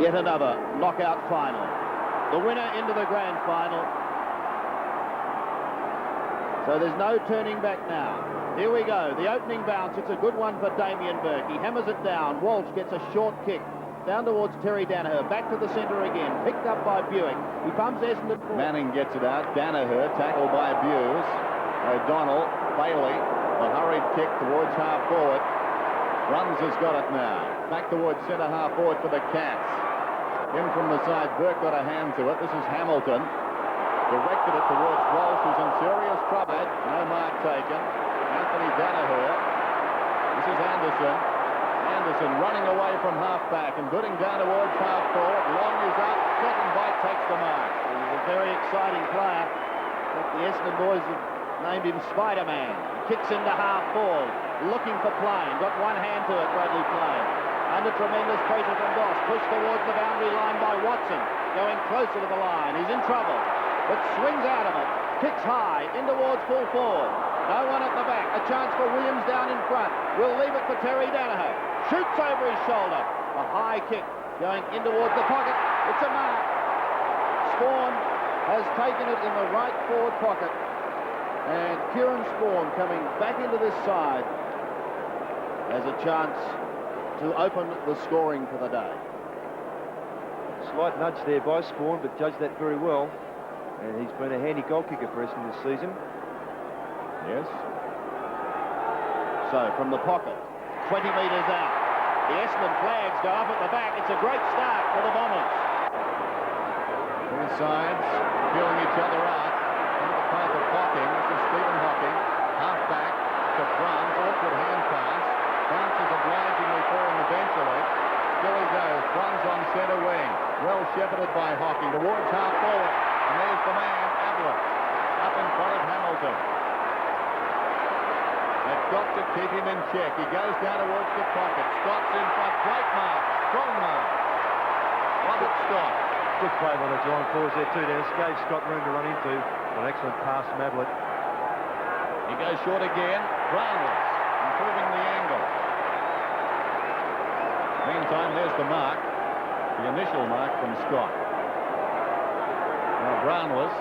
Yet another knockout final. The winner into the grand final. So there's no turning back now. Here we go. The opening bounce. It's a good one for Damien Burke. He hammers it down. Walsh gets a short kick. Down towards Terry Danaher. Back to the centre again. Picked up by Buick. He bumps Essendon. Manning gets it out. Danaher tackled by Abuse. O'Donnell, Bailey. A hurried kick towards half forward. Bruns has got it now. Back towards centre half forward for the Cats. In from the side. Burke got a hand to it. This is Hamilton. Directed it towards Walsh, who's in serious trouble. No mark taken. Anthony Danaher. This is Anderson. Anderson running away from half-back and gooting down towards half-forward. Long is up. Second bite takes the mark. He's a very exciting player. But the Essendon boys have named him Spider-Man. Kicks into half-forward. Looking for Plain. Got one hand to it, Bradley Plain. Under tremendous pressure from Goss. Pushed towards the boundary line by Watson. Going closer to the line. He's in trouble. But swings out of it. Kicks high. In towards full forward. No one at the back. A chance for Williams down in front. We'll leave it for Terry Danaher. Shoots over his shoulder. A high kick going in towards the pocket. It's a mark. Spawn has taken it in the right forward pocket. And Kieran Spawn coming back into this side has a chance to open the scoring for the day. Slight nudge there by Spawn, but judged that very well. And he's been a handy goal kicker for us in this season. Yes. So from the pocket, 20 metres out. The Essendon flags go up at the back. It's a great start for the Bombers. Both sides feeling each other out. Into the path of Hocking. This is Stephen Hocking. Half-back to Bruns. Awkward hand pass. Bounces obligingly for him eventually. Still he goes. Bruns on centre wing. Well shepherded by Hocking towards half-forward. And there's the man, Ablett. Up in front of Hamilton. They've got to keep him in check. He goes down towards the pocket. Scott's in front. Great mark. Strong mark. Robert Scott. Good play by the Geelong forwards there too, Dennis. Gave Scott room to run into. An excellent pass from Ablett. He goes short again. Brownless. Improving the angle. Meantime, there's the mark. The initial mark from Scott. Now Brownless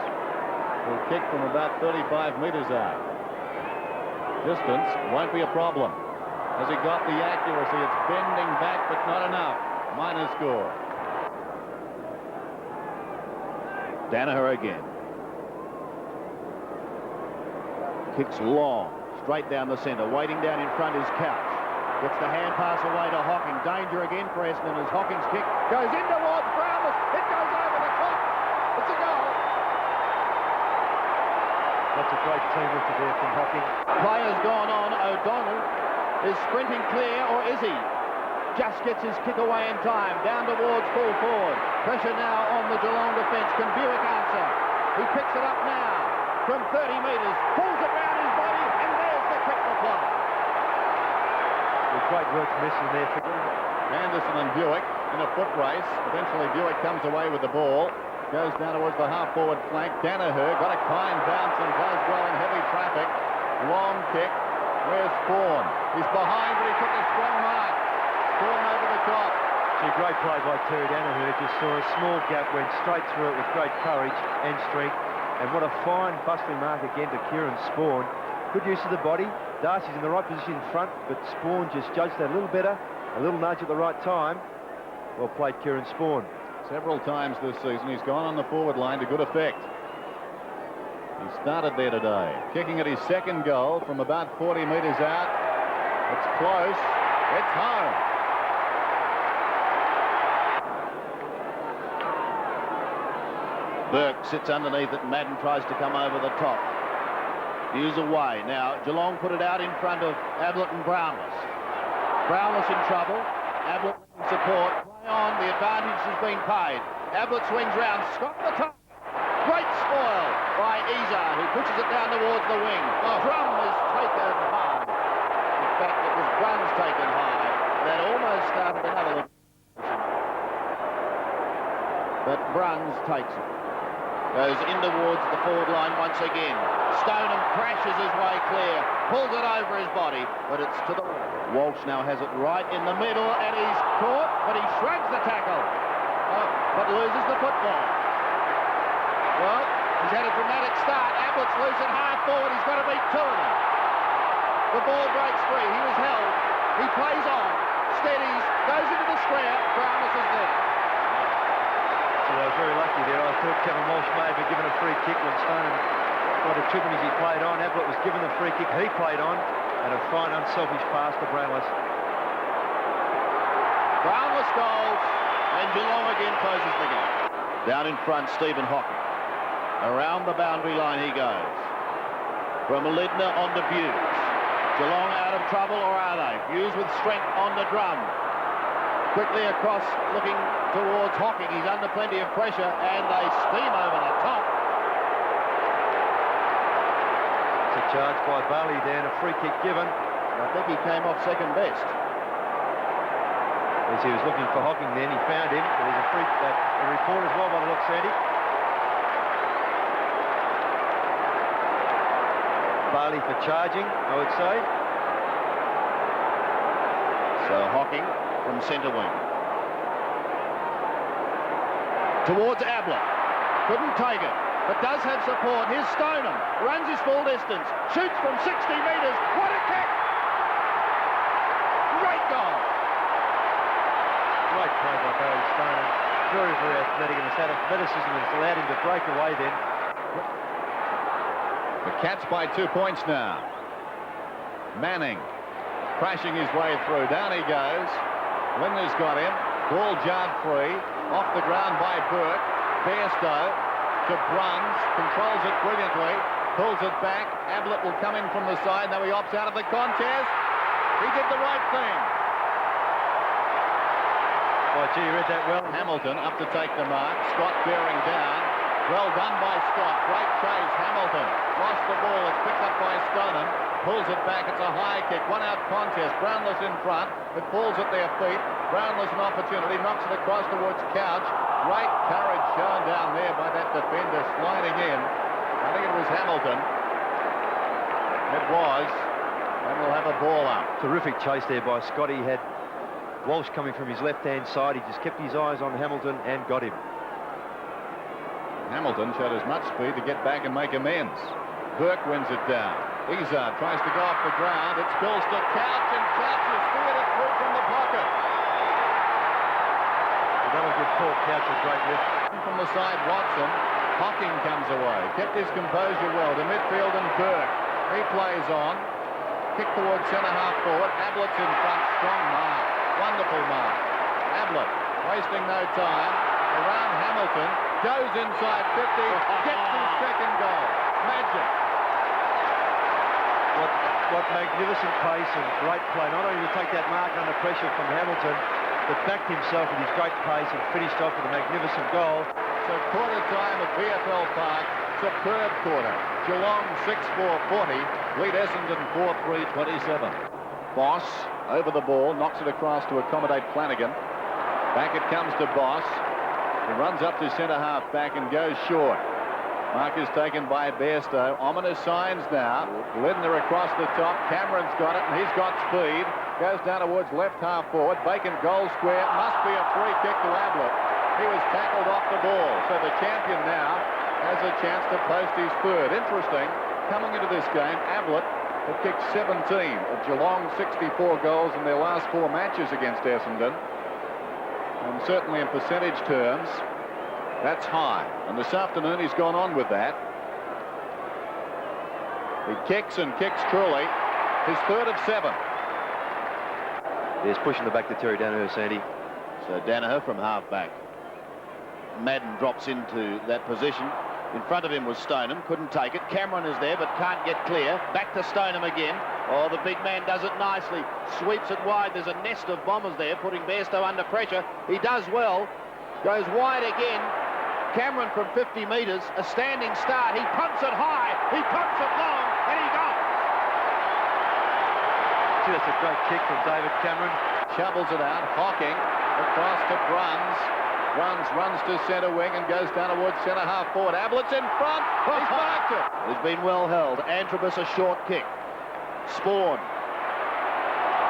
will kick from about 35 metres out. Distance won't be a problem. Has he got the accuracy? It's bending back, but not enough. Minor score. Danaher again. Kicks long, straight down the centre. Waiting down in front is Couch. Gets the hand pass away to Hocking. Danger again for Essendon as Hocking's kick goes in towards Brownless. It goes over the top. It's a goal. That's a great team effort there from Hocking. Player's gone on. O'Donnell is sprinting clear, or is he? Just gets his kick away in time. Down towards full forward. Pressure now on the Geelong defence. Can Buick answer? He picks it up now from 30 metres. Pulls it round his body, and there's the kick reply. Great work from Essendon there. Anderson and Buick in a foot race. Eventually Buick comes away with the ball. Goes down towards the half-forward flank. Danaher got a kind bounce and does well in heavy traffic. Long kick. Where's Spawn? He's behind, but he took a strong mark. Spawn over the top. It's a great play by Terry Danaher. Just saw a small gap, went straight through it with great courage and strength. And what a fine bustling mark again to Kieran Spawn. Good use of the body. Darcy's in the right position in front, but Spawn just judged that a little better. A little nudge at the right time. Well played, Kieran Spawn. Several times this season he's gone on the forward line to good effect. He started there today, kicking at his second goal from about 40 metres out. It's close. It's home. Burke sits underneath it. Madden tries to come over the top. He's away. Now, Geelong put it out in front of Ablett and Brownless. Brownless in trouble. Ablett in support. Play on. The advantage has been paid. Ablett swings round. Scott the top. Great spoil by Isa, who pushes it down towards the wing. Drum is taken high. In fact, it was Bruns taken high. That almost started another look. But Bruns takes it. Goes in towards the forward line once again. Stoneham crashes his way clear. Pulls it over his body, but it's to the... Walsh now has it right in the middle, and he's caught, but he shrugs the tackle. but loses the football. Well, he's had a dramatic start. Ablett's loose at half forward. He's got to beat two of them. The ball breaks free. He was held. He plays on. Steadies. Goes into the square. Brownless is there. So they were very lucky there. I thought Kevin Walsh may have been given a free kick when Stoneham got a tripping as he played on. Ablett was given the free kick. He played on. And a fine, unselfish pass to Brownless. Brownless goals. And Geelong again closes the game. Down in front, Stephen Hocking. Around the boundary line he goes. From Lidner on to Hughes. Geelong out of trouble, or are they? Hughes with strength on the drum. Quickly across, looking towards Hocking. He's under plenty of pressure, and they steam over the top. It's a charge by Bailey there, and a free kick given. I think he came off second best. As he was looking for Hocking then, he found him. But there's a report as well by the looks, Andy. Bailey for charging, I would say. So Hocking from centre wing. Towards Ablett. Couldn't take it, but does have support. Here's Stoneham. Runs his full distance. Shoots from 60 metres. What a kick! Great goal. Great play by Barry Stoneham. Very, very athletic, and his athleticism has allowed him to break away then. The Cats by 2 points now. Manning crashing his way through. Down he goes. Linder's got him. Ball jarred free. Off the ground by Burke. Bairstow to Bruns. Controls it brilliantly. Pulls it back. Ablett will come in from the side. Now he opts out of the contest. He did the right thing. Oh, gee, you read that well. Hamilton up to take the mark. Scott bearing down. Well done by Scott. Great chase. Hamilton lost the ball. It's picked up by Stoneham. Pulls it back. It's a high kick. One out contest. Brownless in front. It falls at their feet. Brownless an opportunity. Knocks it across towards Couch. Great courage shown down there by that defender sliding in. I think it was Hamilton. It was. And we'll have a ball up. Terrific chase there by Scott. He had Walsh coming from his left-hand side. He just kept his eyes on Hamilton and got him. Hamilton showed as much speed to get back and make amends. Burke wins it down. Izard tries to go off the ground. It spills to Couch, and Couch has steered it through from the pocket. That'll give Paul Couch a great lift. From the side, Watson. Hocking comes away. Kept his composure well to midfield, and Burke. He plays on. Kick towards centre-half forward. Ablett's in front. Strong mark. Wonderful mark. Ablett wasting no time. Around Hamilton. Goes inside 50. Gets his second goal. Magic. What magnificent pace and great play. Not only to take that mark under pressure from Hamilton, but backed himself with his great pace and finished off with a magnificent goal. So quarter time at VFL Park. Superb quarter. Geelong 6-4-40. Lead Essendon 4-3-27. Boss over the ball. Knocks it across to accommodate Flanagan. Back it comes to Boss. He runs up to centre-half back and goes short. Mark is taken by Bairstow. Ominous signs now. Lidner across the top. Cameron's got it, and he's got speed. Goes down towards left half forward. Bacon goal square. Must be a free kick to Ablett. He was tackled off the ball. So the champion now has a chance to post his third. Interesting. Coming into this game, Ablett had kicked 17 of Geelong's 64 goals in their last 4 matches against Essendon. And certainly in percentage terms, that's high. And this afternoon he's gone on with that. He kicks and kicks truly. His third of 7. He's pushing the back to Terry Danaher, Sandy. So Danaher from half-back. Madden drops into that position. In front of him was Stoneham. Couldn't take it. Cameron is there but can't get clear. Back to Stoneham again. Oh, the big man does it nicely. Sweeps it wide. There's a nest of bombers there, putting Bairstow under pressure. He does well. Goes wide again. Cameron from 50 metres. A standing start. He pumps it high. He pumps it long. And he goes. Gee, that's a great kick from David Cameron. Shovels it out. Hocking across to Bruns. Bruns runs to centre wing and goes down towards centre half forward. Ablett's in front. He's marked it. He's been well held. Antrobus a short kick. Spawn.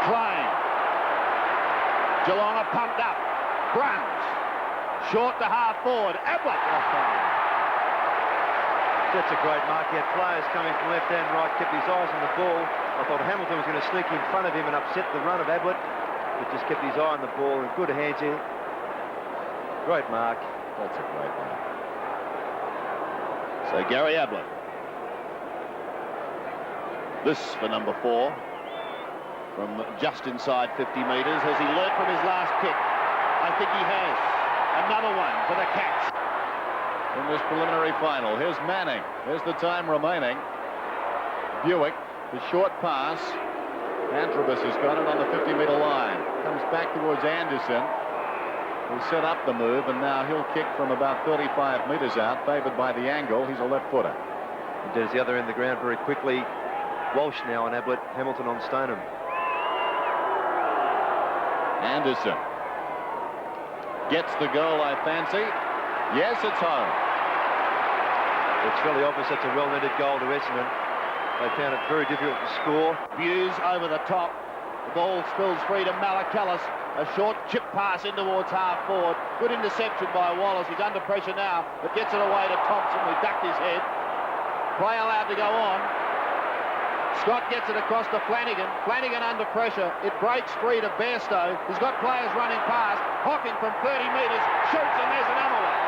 Klein. Geelong are pumped up. Bruns. Short to half forward. Ablett. That's a great mark. He had players coming from left and right, kept his eyes on the ball. I thought Hamilton was going to sneak in front of him and upset the run of Ablett, but just kept his eye on the ball, and good hands here. Great mark. That's a great mark. So Gary Ablett. This for number 4 from just inside 50 metres. Has he learnt from his last kick? I think he has. Another one for the Cats. In this preliminary final, here's Manning. Here's the time remaining. Buick, the short pass. Antrobus has got it on the 50-metre line. Comes back towards Anderson. He'll set up the move, and now he'll kick from about 35 metres out, favoured by the angle. He's a left footer. And does the other end of the ground very quickly. Walsh now on Ablett, Hamilton on Stoneham. Anderson gets the goal, I fancy. Yes, it's home. It's really obvious that's a well-needed goal to Essendon. They found it very difficult to score. Hughes over the top. The ball spills free to Malakalis. A short chip pass in towards half forward. Good interception by Wallace. He's under pressure now, but gets it away to Thompson, who ducked his head. Play allowed to go on. Scott gets it across to Flanagan. Flanagan under pressure. It breaks free to Bairstow. He's got players running past. Hocking from 30 metres. Shoots, and there's another one.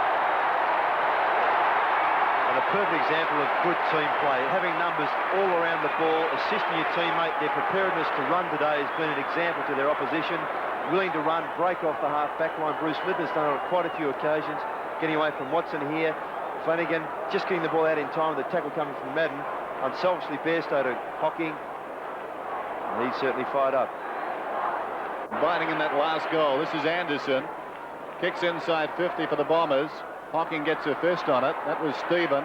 And a perfect example of good team play. Having numbers all around the ball, assisting your teammate. Their preparedness to run today has been an example to their opposition. Willing to run, break off the half-back line. Bruce Smith has done it on quite a few occasions. Getting away from Watson here. Flanagan just getting the ball out in time with the tackle coming from Madden. Unselfishly Bairstow to Hocking. And he's certainly fired up. Biting in that last goal. This is Anderson. Kicks inside 50 for the Bombers. Hocking gets a fist on it. That was Stephen.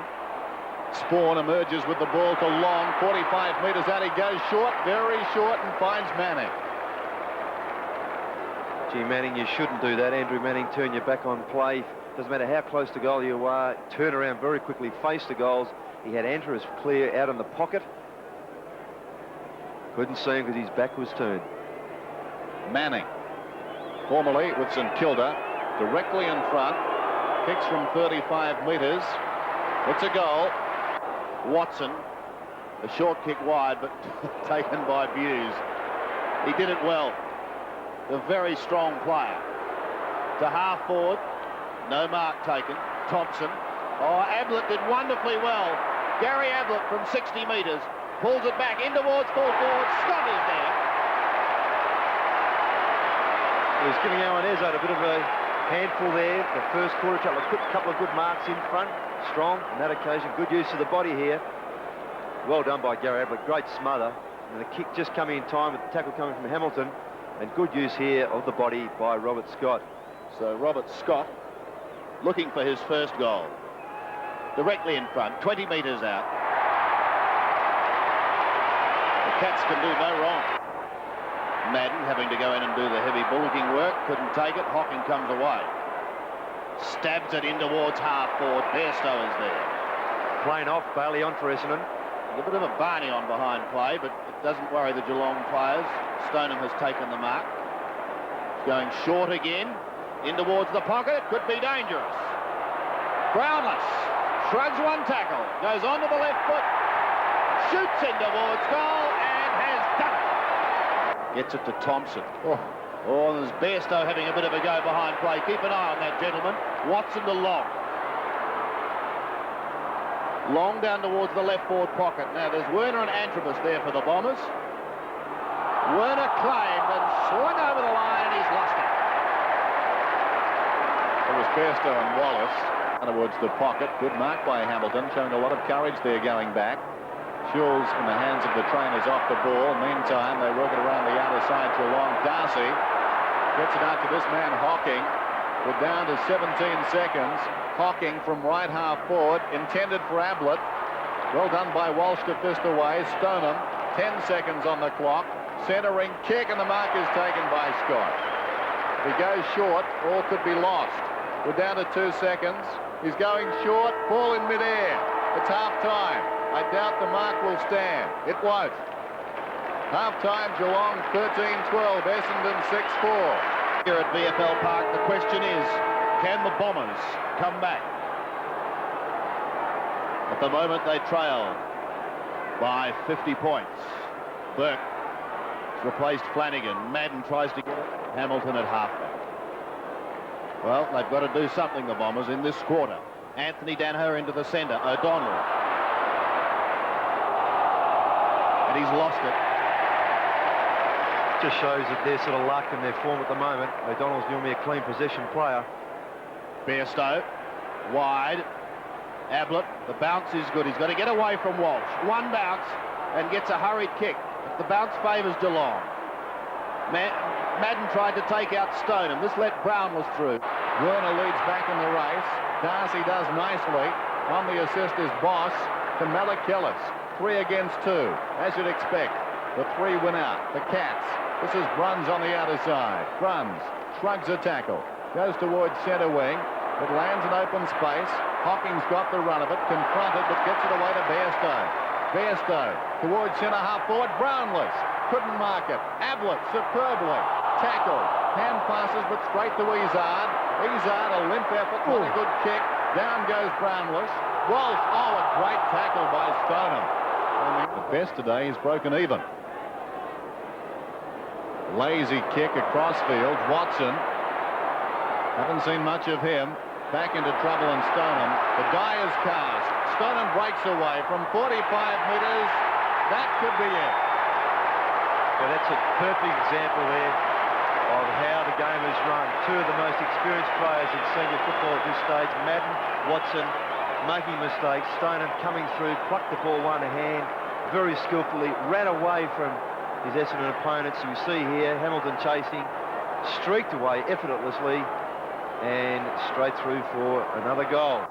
Spawn emerges with the ball to Long. 45 metres out. He goes short, very short, and finds Manning. Gee, Manning, you shouldn't do that. Andrew Manning, turn your back on play. Doesn't matter how close to goal you are. Turn around very quickly, face the goals. He had Andrews clear out in the pocket. Couldn't see him because his back was turned. Manning, formerly with St Kilda, directly in front. Kicks from 35 metres. It's a goal. Watson, a short kick wide, but taken by Hughes. He did it well. A very strong player. To half forward, no mark taken. Thompson. Oh, Ablett did wonderfully well. Gary Ablett from 60 metres pulls it back in towards full forward. Scott is there. He was giving Owen Ezzard a bit of a handful there. The first quarter, couple of good marks in front. Strong on that occasion. Good use of the body here. Well done by Gary Ablett. Great smother. And the kick just coming in time with the tackle coming from Hamilton. And good use here of the body by Robert Scott. So Robert Scott looking for his first goal. Directly in front, 20 metres out. The Cats can do no wrong. Madden having to go in and do the heavy bullocking work. Couldn't take it. Hocking comes away. Stabs it in towards half forward. Bairstow is there. Playing off, Bailey on for Essendon. A bit of a Barney on behind play, but it doesn't worry the Geelong players. Stoneham has taken the mark. Going short again. In towards the pocket. It could be dangerous. Brownless shrugs one tackle. Goes onto the left foot. Shoots in towards goal and has done it. Gets it to Thompson. Oh, there's Bairstow having a bit of a go behind play. Keep an eye on that, gentlemen. Watson to Long. Long down towards the left forward pocket. Now there's Werner and Antrobus there for the Bombers. Werner claimed and swung over the line and he's lost it. It was Bairstow and Wallace towards the pocket. Good mark by Hamilton, showing a lot of courage there going back. Schulz in the hands of the trainers off the ball. Meantime, they work it around the outer side to Long. Darcy gets it out to this man Hocking. We're down to 17 seconds. Hocking from right half forward, intended for Ablett. Well done by Walsh to fist away. Stoneham, 10 seconds on the clock. Centering kick, and the mark is taken by Scott. If he goes short, all could be lost. We're down to 2 seconds. He's going short, ball in midair. It's half-time. I doubt the mark will stand. It won't. Half-time, Geelong 13-12, Essendon 6-4. Here at VFL Park, the question is, Can the Bombers come back? At the moment, they trail by 50 points. Burke has replaced Flanagan. Madden tries to get it. Hamilton at halfback. Well, they've got to do something, the Bombers, in this quarter. Anthony Danaher into the centre. O'Donnell. And he's lost it. Just shows that they're sort of luck in their form at the moment. O'Donnell's normally a clean possession player. Bairstow, wide. Ablett, the bounce is good. He's got to get away from Walsh. One bounce and gets a hurried kick. The bounce favours Geelong. Madden tried to take out Stoneham. This let Brownless through. Werner leads back in the race. Darcy does nicely. On the assist is Boss to Malakillis. 3 against 2, as you'd expect. The 3 win out. The Cats. This is Bruns on the outer side. Bruns shrugs a tackle. Goes towards centre wing. It lands in open space. Hocking's got the run of it. Confronted, but gets it away to Bairstow. Bairstow towards centre half forward. Brownless. Couldn't mark it. Ablett superbly tackled. Hand passes, but straight to Izzard. Izzard, a limp effort, not a good kick. Down goes Brownless. Walsh, oh, a great tackle by Stoneham. The best today is broken even. Lazy kick across field. Watson. Haven't seen much of him. Back into trouble in Stoneham. The die is cast. Stoneham breaks away from 45 metres. That could be it. Yeah, that's a perfect example there of how the game is run. 2 of the most experienced players in senior football at this stage. Madden, Watson, making mistakes. Stoneham coming through, plucked the ball one hand very skillfully, ran away from his Essendon opponents. You see here, Hamilton chasing, streaked away effortlessly, and straight through for another goal.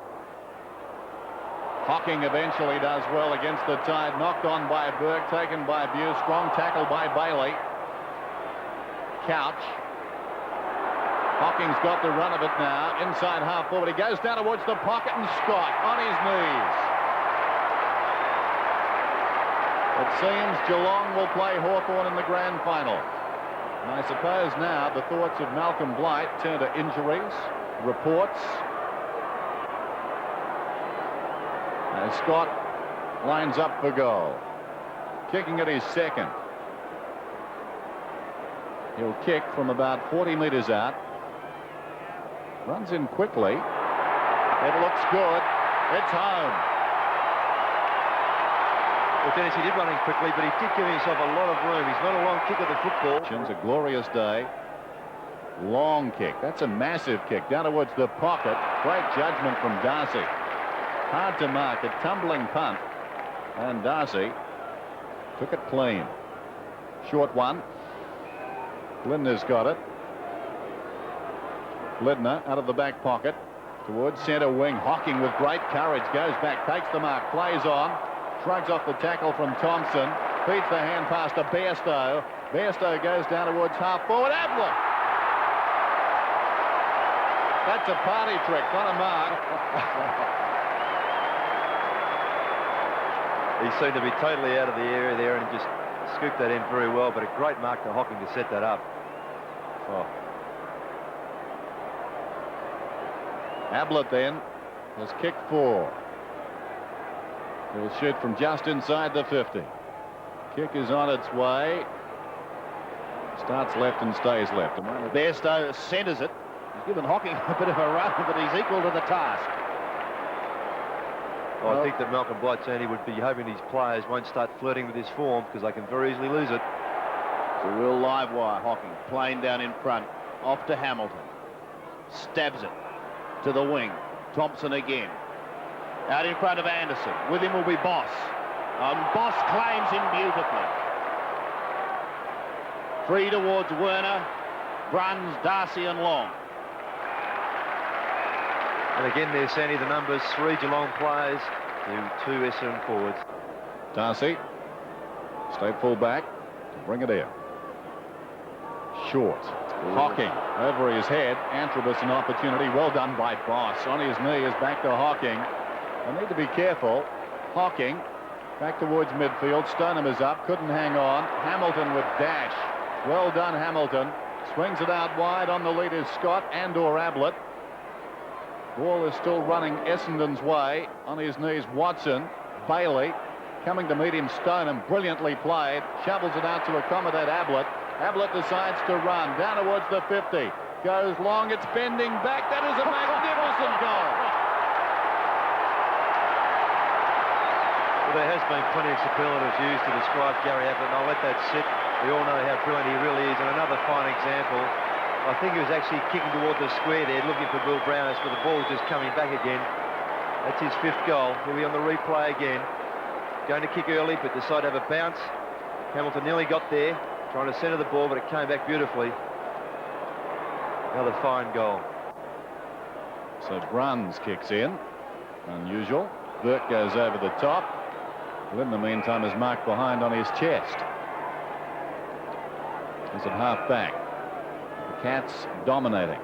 Hocking eventually does well against the tide. Knocked on by Burke, taken by Buse. Strong tackle by Bailey. Couch. Hocking's got the run of it now. Inside half forward. He goes down towards the pocket, and Scott on his knees. It seems Geelong will play Hawthorn in the grand final. And I suppose now the thoughts of Malcolm Blight turn to injuries, reports. As Scott lines up for goal. Kicking at his second. He'll kick from about 40 metres out. Runs in quickly. It looks good. It's home. Well, Dennis, he did run in quickly, but he did give himself a lot of room. He's not a long kick of the football. It's a glorious day. Long kick. That's a massive kick down towards the pocket. Great judgment from Darcy. Hard to mark, a tumbling punt, and Darcy took it clean. Short one. Lindner's got it. Lindner out of the back pocket towards centre wing. Hocking with great courage goes back, takes the mark, plays on, shrugs off the tackle from Thompson, feeds the hand pass to Bairstow. Bairstow goes down towards half forward. Ablett. That's a party trick, not a mark. He seemed to be totally out of the area there and just scooped that in very well, but a great mark to Hocking to set that up. Oh. Ablett then has kicked 4. He'll shoot from just inside the 50. Kick is on its way. Starts left and stays left. Bairstow centres it. He's given Hocking a bit of a run, but he's equal to the task. I think that Malcolm Blight certainly would be hoping these players won't start flirting with his form, because they can very easily lose it. It's a real live wire. Hocking playing down in front, off to Hamilton, stabs it to the wing. Thompson again, out in front of Anderson. With him will be Boss, and Boss claims him beautifully. Free towards Werner, Bruns, Darcy and Long. And again there, Sandy, the numbers: 3 Geelong players to 2 Essendon forwards. Darcy, stay full back to bring it in. Short. Hocking over his head. Antrobus an opportunity. Well done by Boss. On his knee is back to Hocking. They need to be careful. Hocking back towards midfield. Stoneham is up. Couldn't hang on. Hamilton with dash. Well done, Hamilton. Swings it out wide. On the lead is Scott and/or Ablett. Ball is still running Essendon's way. On his knees, Watson. Bailey coming to meet him. Stoneham, brilliantly played. Shovels it out to accommodate Ablett. Ablett decides to run down towards the 50. Goes long, it's bending back. That is a magnificent goal. Well, there has been plenty of superlatives used to describe Gary Ablett, and I'll let that sit. We all know how brilliant he really is, and another fine example. I think he was actually kicking toward the square there, looking for Will Brown, but the ball's just coming back again. That's his 5th goal. He'll be on the replay again. Going to kick early, but decided to have a bounce. Hamilton nearly got there, trying to centre the ball, but it came back beautifully. Another fine goal. So Bruns kicks in. Unusual. Burke goes over the top. Who in the meantime is marked behind on his chest. He's at half back. The Cats dominating.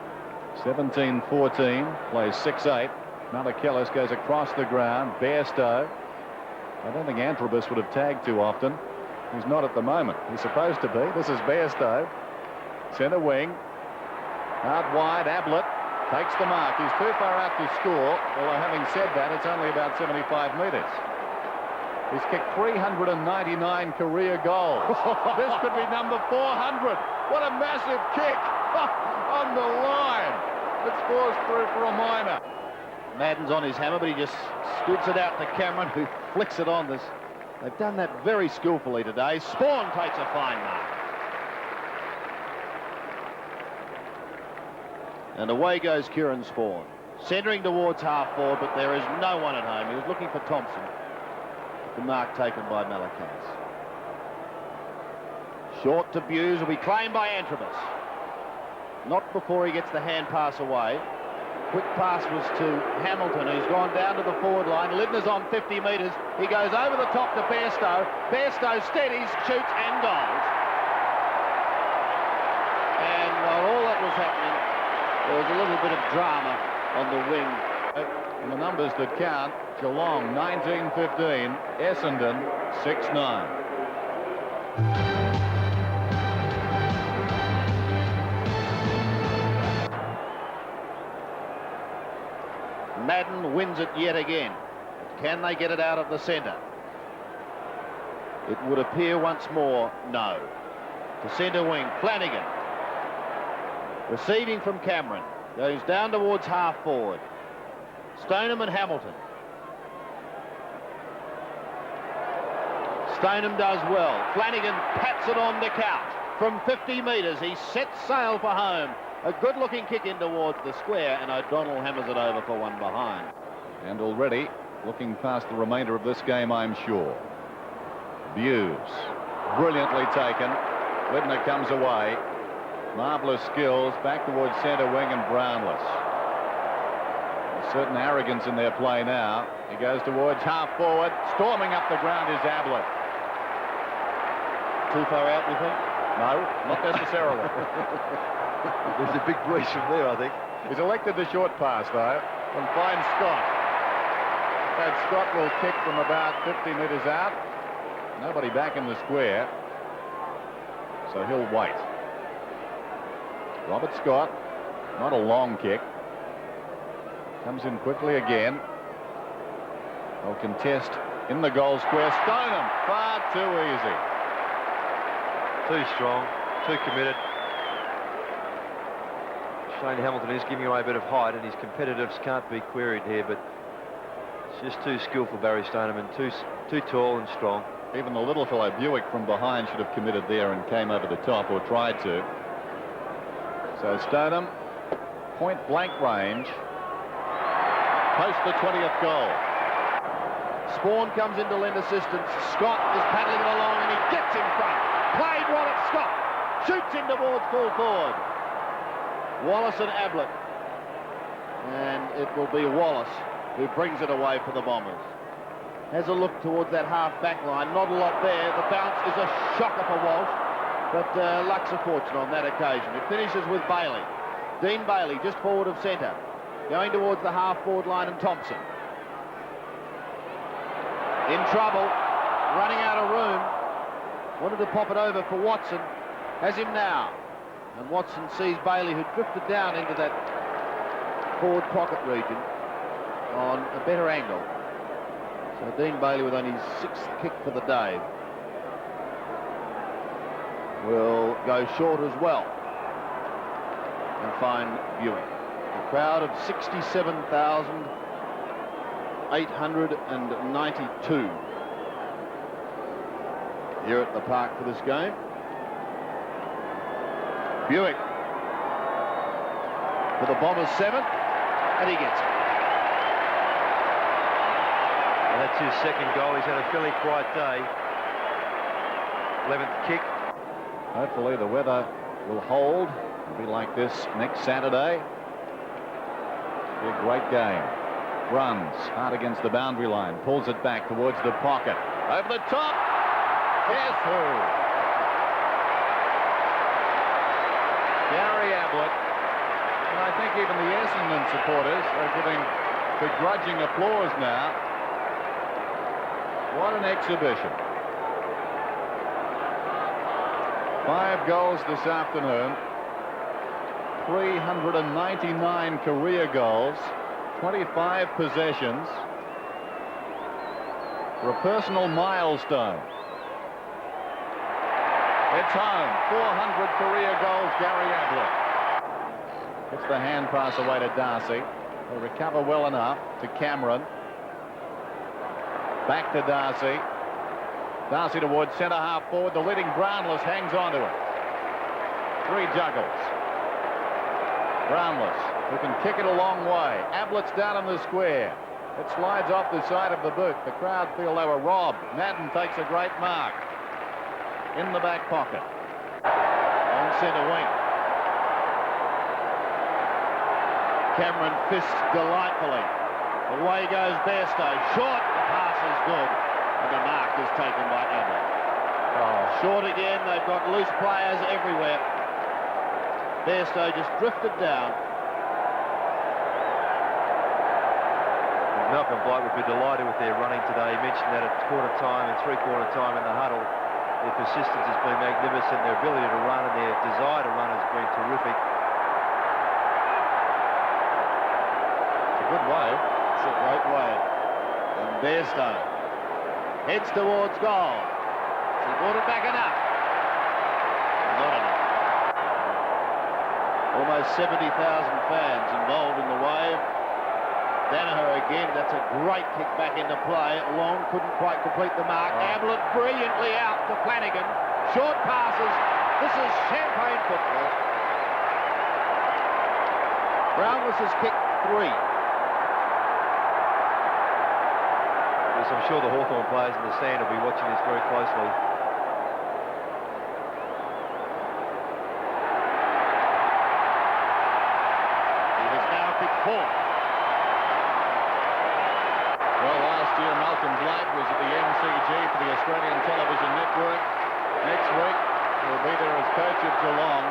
17-14. Plays 6-8. Malakillis goes across the ground. Bairstow. I don't think Antrobus would have tagged too often. He's not at the moment. He's supposed to be. This is Bairstow. Centre wing. Out wide, Ablett takes the mark. He's too far out to score, although having said that, it's only about 75 metres. He's kicked 399 career goals. This could be number 400. What a massive kick on the line. It scores through for a minor. Madden's on his hammer, but he just scoots it out to Cameron, who flicks it on this. They've done that very skillfully today. Spawn takes a fine mark. And away goes Kieran Spawn, centering towards half forward, but there is no one at home. He was looking for Thompson. The mark taken by Malakillis. Short to Buse, will be claimed by Antrobus. Not before he gets the hand pass away. Quick pass was to Hamilton, who's gone down to the forward line. Lidner's on 50 metres. He goes over the top to Bairstow. Bairstow steadies, shoots and goals. And while all that was happening, there was a little bit of drama on the wing. And the numbers that count: Geelong 19-15, Essendon 6-9. Madden wins it yet again. Can they get it out of the centre? It would appear once more, no. To centre wing, Flanagan. Receiving from Cameron. Goes down towards half forward. Stoneham and Hamilton. Stoneham does well. Flanagan pats it on the couch. From 50 metres, he sets sail for home. A good-looking kick in towards the square, and O'Donnell hammers it over for one behind. And already looking past the remainder of this game, I'm sure. Buse, brilliantly taken. Lidner comes away. Marvellous skills, back towards centre wing and Brownless. A certain arrogance in their play now. He goes towards half forward. Storming up the ground is Ablett. Too far out, you think? No, not necessarily. There's a big breeze from there, I think. He's elected the short pass, though, from Fine Scott. That Scott will kick from about 50 metres out. Nobody back in the square, so he'll wait. Robert Scott, not a long kick. Comes in quickly again. They'll contest in the goal square. Stoneham, far too easy. Too strong, too committed. Shane Hamilton is giving away a bit of height, and his competitiveness can't be queried here, but it's just too skillful, Barry Stoneham, and too tall and strong. Even the little fellow Buick from behind should have committed there and came over the top, or tried to. So Stoneham, point blank range, post the 20th goal. Spawn comes in to lend assistance. Scott is paddling it along, and he gets in front. Played well at Scott. Shoots him towards full forward. Wallace and Ablett. And it will be Wallace who brings it away for the Bombers. Has a look towards that half-back line. Not a lot there. The bounce is a shocker for Walsh, but luck's a fortune on that occasion. It finishes with Bailey. Dean Bailey just forward of centre. Going towards the half-forward line, and Thompson. In trouble. Running out of room. Wanted to pop it over for Watson. Has him now. And Watson sees Bailey, who drifted down into that forward pocket region on a better angle. So Dean Bailey, with only his 6th kick for the day, will go short as well and find Buick. A crowd of 67,892 here at the park for this game. Buick for the Bombers 7, and he gets it. And that's his second goal. He's had a fairly quiet day. 11th kick. Hopefully the weather will hold. It'll be like this next Saturday. Be a great game. Runs hard against the boundary line. Pulls it back towards the pocket. Over the top. Yes, through. Gary Ablett. And I think even the Essendon supporters are giving begrudging applause now. What an exhibition. 5 goals this afternoon. 399 career goals. 25 possessions. For a personal milestone. It's home. 400 career goals, Gary Ablett. Gets the hand pass away to Darcy. He'll recover well enough to Cameron. Back to Darcy. Darcy towards centre half forward. The leading Brownless hangs on to it. 3 juggles. Brownless, who can kick it a long way. Ablett's down in the square. It slides off the side of the boot. The crowd feel they were robbed. Madden takes a great mark. In the back pocket. On centre wing. Cameron fists delightfully. Away goes Bairstow. Short. The pass is good. And the mark is taken by Ablett. Short again. They've got loose players everywhere. Bairstow just drifted down. Malcolm Blight would be delighted with their running today. He mentioned that at quarter time and 3/4 time in the huddle. Their persistence has been magnificent. Their ability to run and their desire to run has been terrific. It's a good wave. It's a great wave. And Bairstow heads towards goal. Has he brought it back enough? Not enough. Almost 70,000 fans involved in the wave. Danaher again, that's a great kick back into play. Long couldn't quite complete the mark. Ablett brilliantly out to Flanagan. Short passes. This is champagne football. Brownless has kicked 3. Yes, I'm sure the Hawthorn players in the stand will be watching this very closely. He has now kicked 4. Well, last year Malcolm Blight was at the MCG for the Australian Television Network. Next week he'll be there as coach of Geelong.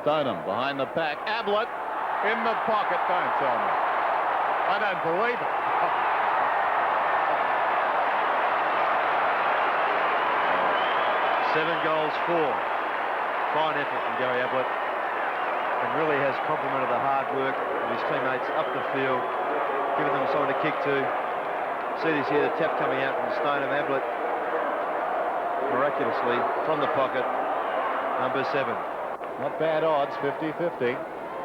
Stoneham behind the pack. Ablett in the pocket. Don't tell me. I don't believe it. 7 goals, 4. Fine effort from Gary Ablett. And really has complimented the hard work of his teammates up the field, giving them something to kick to. See this here, the tap coming out from Stoneham. Ablett miraculously from the pocket, number 7. Not bad odds, 50-50.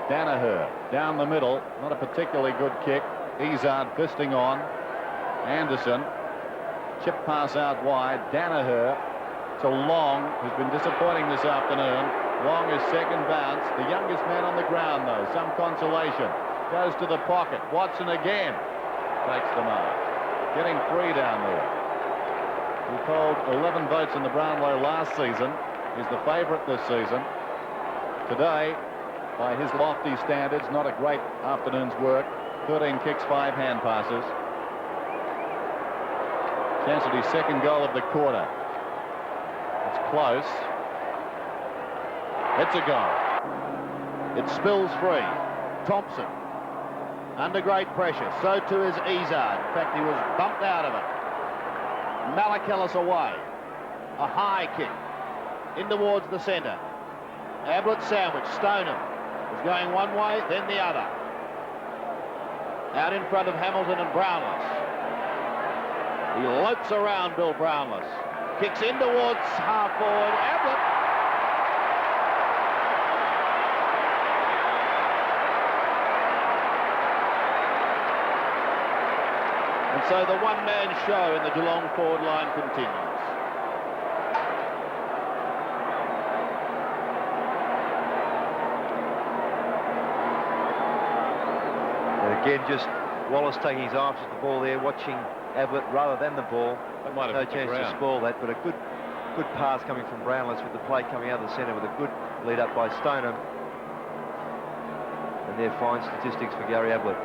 Danaher down the middle, not a particularly good kick. Izard fisting on. Anderson, chip pass out wide. Danaher to Long, who's been disappointing this afternoon. Long is second bounce. The youngest man on the ground, though. Some consolation. Goes to the pocket. Watson again takes the mark. Getting 3 down there. He polled 11 votes in the Brownlow last season. He's the favourite this season. Today, by his lofty standards, not a great afternoon's work. 13 kicks, 5 hand passes. Chance at his second goal of the quarter. It's close. It's a goal. It spills free. Thompson under great pressure. So too is Izard. In fact, he was bumped out of it. Malakellis away. A high kick in towards the centre. Ablett sandwich. Stoneham was going one way, then the other. Out in front of Hamilton and Brownless. He lopes around Bill Brownless. Kicks in towards half forward. Ablett. And so the one-man show in the Geelong forward line continues. And again, just Wallace taking his eyes off the ball there, watching Ablett rather than the ball. No chance to spoil that, but a good pass coming from Brownless with the play coming out of the centre with a good lead up by Stoneham. And they're fine statistics for Gary Ablett.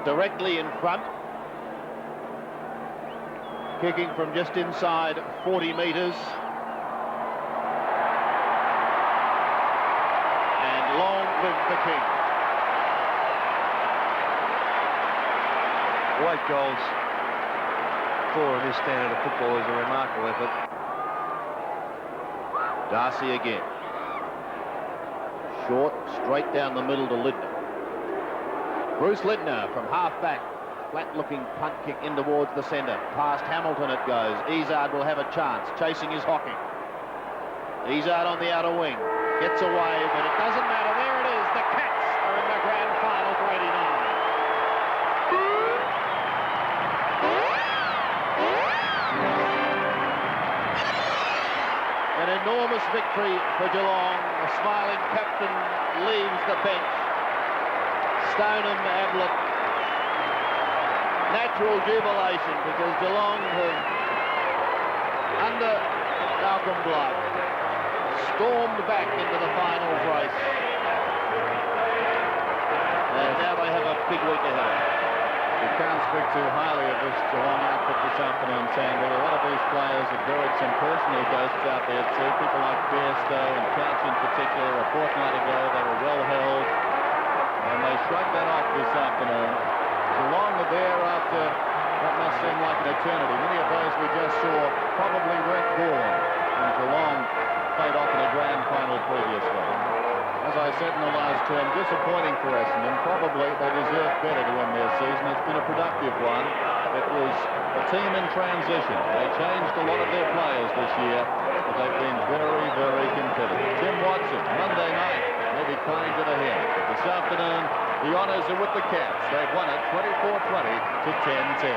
Directly in front. Kicking from just inside 40 metres. And long live the King. 8 goals for in this standard of football is a remarkable effort. Darcy again. Short, straight down the middle to Lidner. Bruce Lidner from half-back. Flat-looking punt kick in towards the centre. Past Hamilton it goes. Izard will have a chance. Chasing his Hocking. Izard on the outer wing. Gets away, but it doesn't matter. There it is. The Cats are in the grand final for 89. An enormous victory for Geelong. The smiling captain leaves the bench. Stoneham, Ablett. Natural jubilation because Geelong have, under Malcolm Blight, stormed back into the finals race. And now they have a big week ahead. You can't speak too highly of this Geelong outfit this afternoon, Sam, but a lot of these players have buried some personal ghosts out there too. People like Bairstow and Couch in particular. A fortnight ago they were well held, and they shrugged that off this afternoon. Geelong are there after what must seem like an eternity. Many of those we just saw probably weren't born when Geelong played off in a grand final previously. As I said in the last term, disappointing for Essendon. Probably they deserve better to win their season. It's been a productive one. It was a team in transition. They changed a lot of their players this year, but they've been very, very competitive. Tim Watson, Monday night, maybe kind to the head. But this afternoon, the honours are with the Cats. They've won it 24-20 to 10-10.